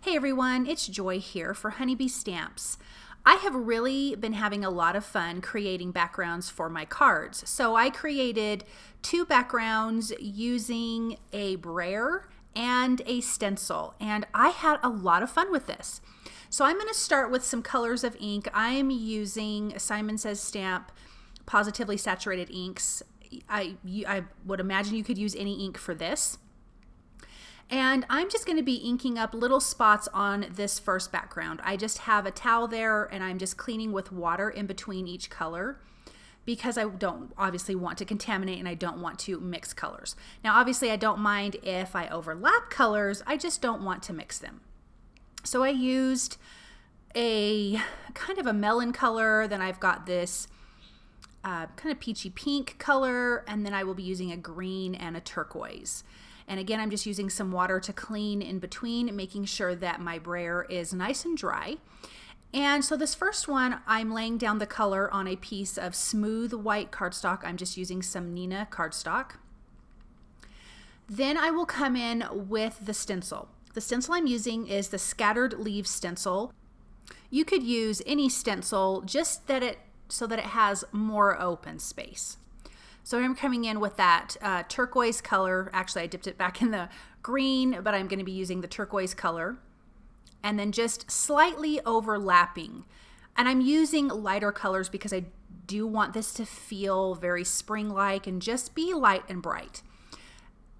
Hey everyone, it's Joy here for Honeybee Stamps. I have really been having a lot of fun creating backgrounds for my cards. So I created two backgrounds using a Brayer and a Stencil, and I had a lot of fun with this. So I'm going to start with some colors of ink. I'm using Simon Says Stamp Positively Saturated inks. I would imagine you could use any ink for this. And I'm just going to be inking up little spots on this first background. I just have a towel there and I'm just cleaning with water in between each color because I don't obviously want to contaminate and I don't want to mix colors. Now obviously I don't mind if I overlap colors, I just don't want to mix them. So I used a kind of a melon color, then I've got this kind of peachy pink color, and then I will be using a green and a turquoise. And again, I'm just using some water to clean in between, making sure that my brayer is nice and dry. And so this first one, I'm laying down the color on a piece of smooth white cardstock. I'm just using some Nina cardstock. Then I will come in with the stencil. The stencil I'm using is the Scattered Leaves stencil. You could use any stencil, just that so that it has more open space. So I'm coming in with that turquoise color. Actually, I dipped it back in the green, but I'm going to be using the turquoise color. And then just slightly overlapping. And I'm using lighter colors because I do want this to feel very spring-like and just be light and bright.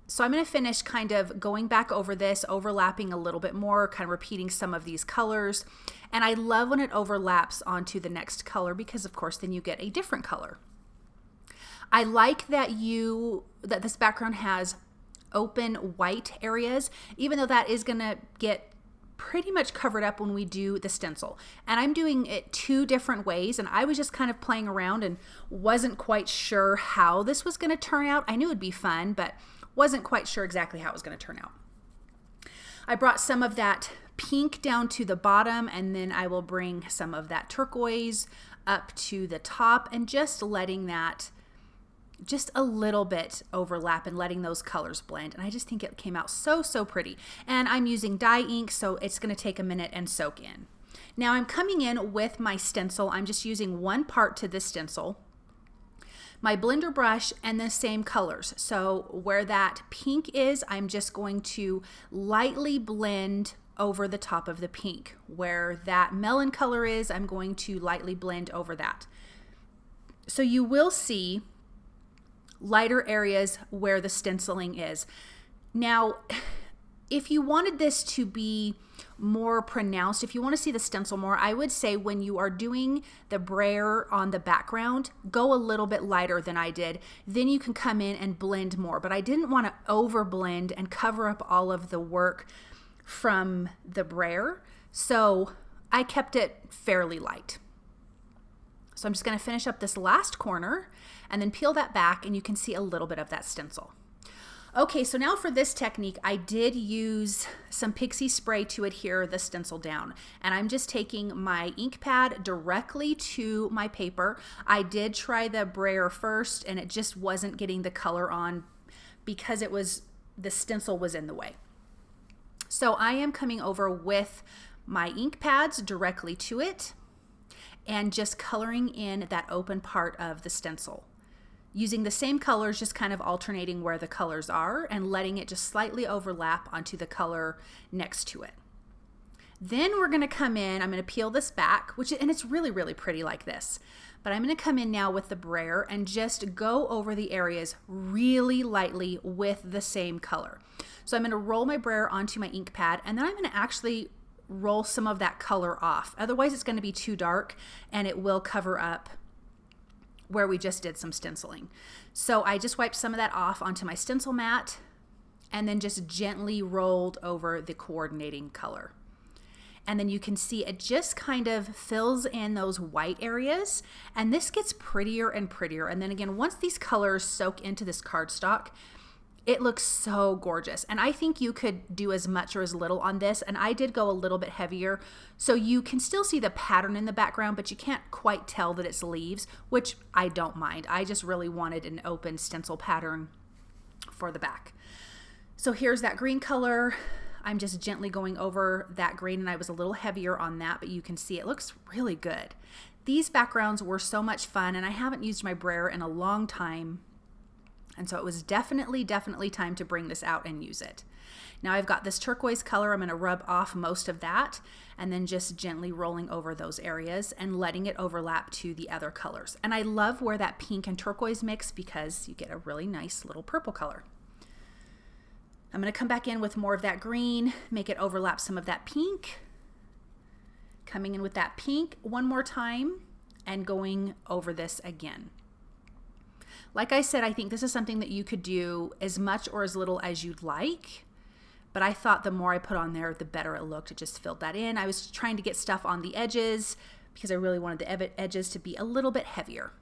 So I'm going to finish kind of going back over this, overlapping a little bit more, kind of repeating some of these colors. And I love when it overlaps onto the next color because, of course, then you get a different color. I like that this background has open white areas, even though that is going to get pretty much covered up when we do the stencil. And I'm doing it two different ways, and I was just kind of playing around and wasn't quite sure how this was going to turn out. I knew it'd be fun, but wasn't quite sure exactly how it was going to turn out. I brought some of that pink down to the bottom, and then I will bring some of that turquoise up to the top and just letting that just a little bit overlap and letting those colors blend. And I just think it came out so pretty. And I'm using dye ink, so it's going to take a minute and soak in. Now I'm coming in with my stencil. I'm just using one part to this stencil, my blender brush, and the same colors. So where that pink is, I'm just going to lightly blend over the top of the pink. Where that melon color is, I'm going to lightly blend over that. So you will see lighter areas where the stenciling is. Now, if you wanted this to be more pronounced, if you want to see the stencil more, I would say when you are doing the brayer on the background, go a little bit lighter than I did. Then you can come in and blend more. But I didn't want to over blend and cover up all of the work from the brayer, so I kept it fairly light. So I'm just going to finish up this last corner and then peel that back, and you can see a little bit of that stencil. Okay, so now for this technique, I did use some pixie spray to adhere the stencil down. And I'm just taking my ink pad directly to my paper. I did try the brayer first, and it just wasn't getting the color on because the stencil was in the way. So I am coming over with my ink pads directly to it and just coloring in that open part of the stencil. Using the same colors, just kind of alternating where the colors are and letting it just slightly overlap onto the color next to it. Then we're going to come in, I'm going to peel this back, and it's really pretty like this. But I'm going to come in now with the brayer and just go over the areas really lightly with the same color. So I'm going to roll my brayer onto my ink pad, and then I'm going to actually roll some of that color off. Otherwise it's going to be too dark and it will cover up where we just did some stenciling. So I just wiped some of that off onto my stencil mat and then just gently rolled over the coordinating color. And then you can see it just kind of fills in those white areas, and this gets prettier and prettier. And then again, once these colors soak into this cardstock, it looks so gorgeous. And I think you could do as much or as little on this, and I did go a little bit heavier, so you can still see the pattern in the background, but you can't quite tell that it's leaves, which I don't mind. I just really wanted an open stencil pattern for the back. So here's that green color. I'm just gently going over that green, and I was a little heavier on that, but you can see it looks really good. These backgrounds were so much fun, and I haven't used my brayer in a long time, and so it was definitely time to bring this out and use it. Now I've got this turquoise color. I'm going to rub off most of that and then just gently rolling over those areas and letting it overlap to the other colors. And I love where that pink and turquoise mix because you get a really nice little purple color. I'm going to come back in with more of that green, make it overlap some of that pink. Coming in with that pink one more time and going over this again. Like I said, I think this is something that you could do as much or as little as you'd like. But I thought the more I put on there, the better it looked. It just filled that in. I was trying to get stuff on the edges because I really wanted the edges to be a little bit heavier.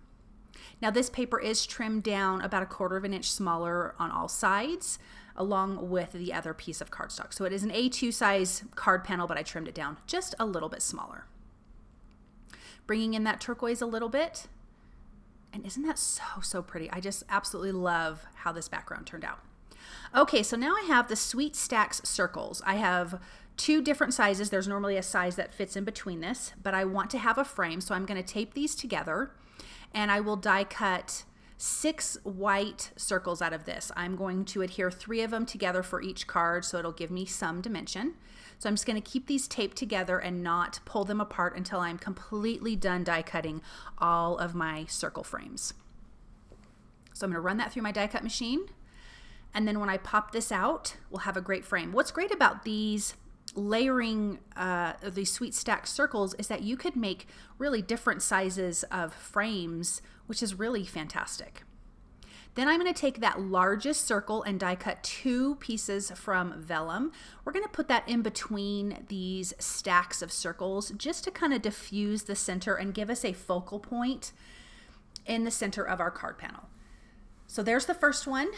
Now this paper is trimmed down about 1/4 of an inch smaller on all sides, along with the other piece of cardstock. So it is an A2 size card panel, but I trimmed it down just a little bit smaller. Bringing in that turquoise a little bit. And isn't that so pretty? I just absolutely love how this background turned out. Okay, so now I have the Sweet Stacks circles. I have 2 different sizes. There's normally a size that fits in between this, but I want to have a frame, so I'm going to tape these together, and I will die cut 6 white circles out of this. I'm going to adhere 3 of them together for each card, so it'll give me some dimension. So I'm just going to keep these taped together and not pull them apart until I'm completely done die cutting all of my circle frames. So I'm going to run that through my die cut machine. And then when I pop this out, we'll have a great frame. What's great about these layering, these Sweet Stack circles is that you could make really different sizes of frames, which is really fantastic. Then I'm going to take that largest circle and die cut 2 pieces from vellum. We're going to put that in between these stacks of circles just to kind of diffuse the center and give us a focal point in the center of our card panel. So there's the first one.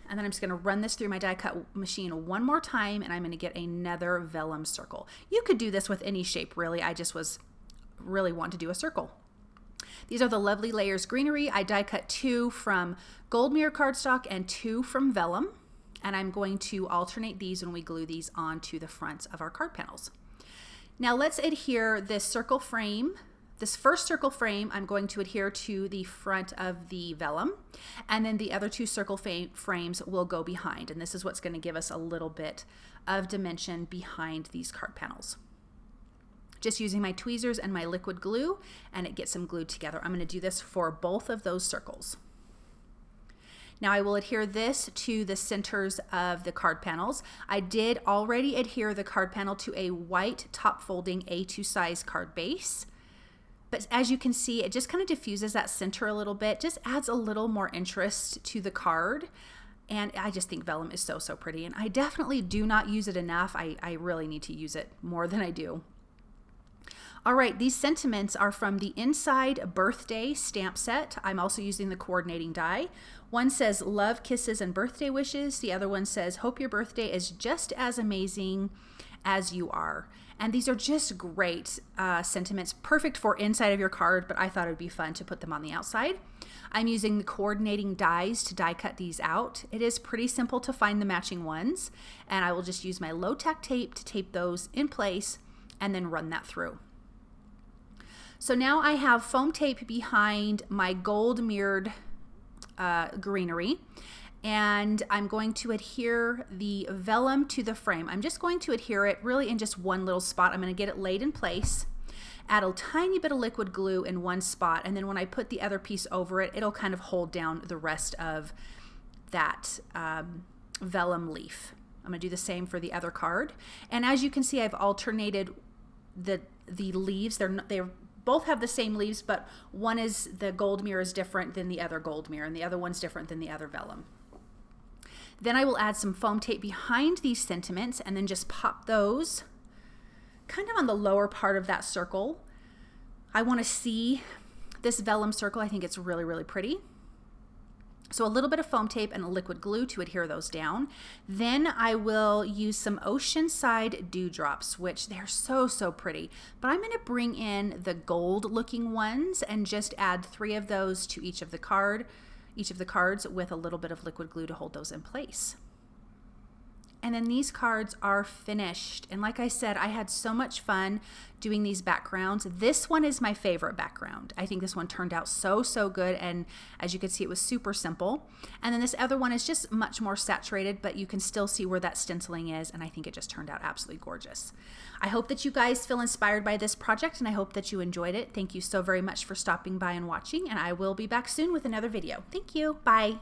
And then I'm just going to run this through my die cut machine one more time, and I'm going to get another vellum circle. You could do this with any shape, really. I just was really want to do a circle. These are the lovely layers Greenery. I die cut 2 from gold mirror cardstock and 2 from vellum, and I'm going to alternate these when we glue these onto the fronts of our card panels. Now let's adhere this circle frame. This first circle frame, I'm going to adhere to the front of the vellum, and then the other 2 circle frames will go behind, and this is what's going to give us a little bit of dimension behind these card panels. Just using my tweezers and my liquid glue, and it gets them glued together. I'm going to do this for both of those circles. Now I will adhere this to the centers of the card panels. I did already adhere the card panel to a white top folding A2 size card base. But as you can see, it just kind of diffuses that center a little bit, just adds a little more interest to the card. And I just think vellum is so pretty. And I definitely do not use it enough. I really need to use it more than I do. All right, these sentiments are from the Inside Birthday stamp set. I'm also using the coordinating die. One says love, kisses, and birthday wishes. The other one says hope your birthday is just as amazing as you are. And these are just great sentiments, perfect for inside of your card, but I thought it would be fun to put them on the outside. I'm using the coordinating dies to die cut these out. It is pretty simple to find the matching ones, and I will just use my low tack tape to tape those in place and then run that through. So now I have foam tape behind my gold mirrored Greenery, and I'm going to adhere the vellum to the frame. I'm just going to adhere it really in just one little spot. I'm going to get it laid in place, add a tiny bit of liquid glue in one spot, and then when I put the other piece over it, it'll kind of hold down the rest of that vellum leaf. I'm going to do the same for the other card. And as you can see, I've alternated the leaves. They're both have the same leaves, but one is the gold mirror is different than the other gold mirror, and the other one's different than the other vellum. Then I will add some foam tape behind these sentiments and then just pop those kind of on the lower part of that circle. I want to see this vellum circle. I think it's really pretty. So a little bit of foam tape and a liquid glue to adhere those down. Then I will use some Oceanside dewdrops, which they're so pretty. But I'm going to bring in the gold looking ones and just add 3 of those to each of the cards with a little bit of liquid glue to hold those in place. and then these cards are finished. And like I said, I had so much fun doing these backgrounds. This one is my favorite background. I think this one turned out so good, and as you can see, it was super simple. And then this other one is just much more saturated, but you can still see where that stenciling is, and I think it just turned out absolutely gorgeous. I hope that you guys feel inspired by this project, and I hope that you enjoyed it. Thank you so very much for stopping by and watching, and I will be back soon with another video. Thank you. Bye.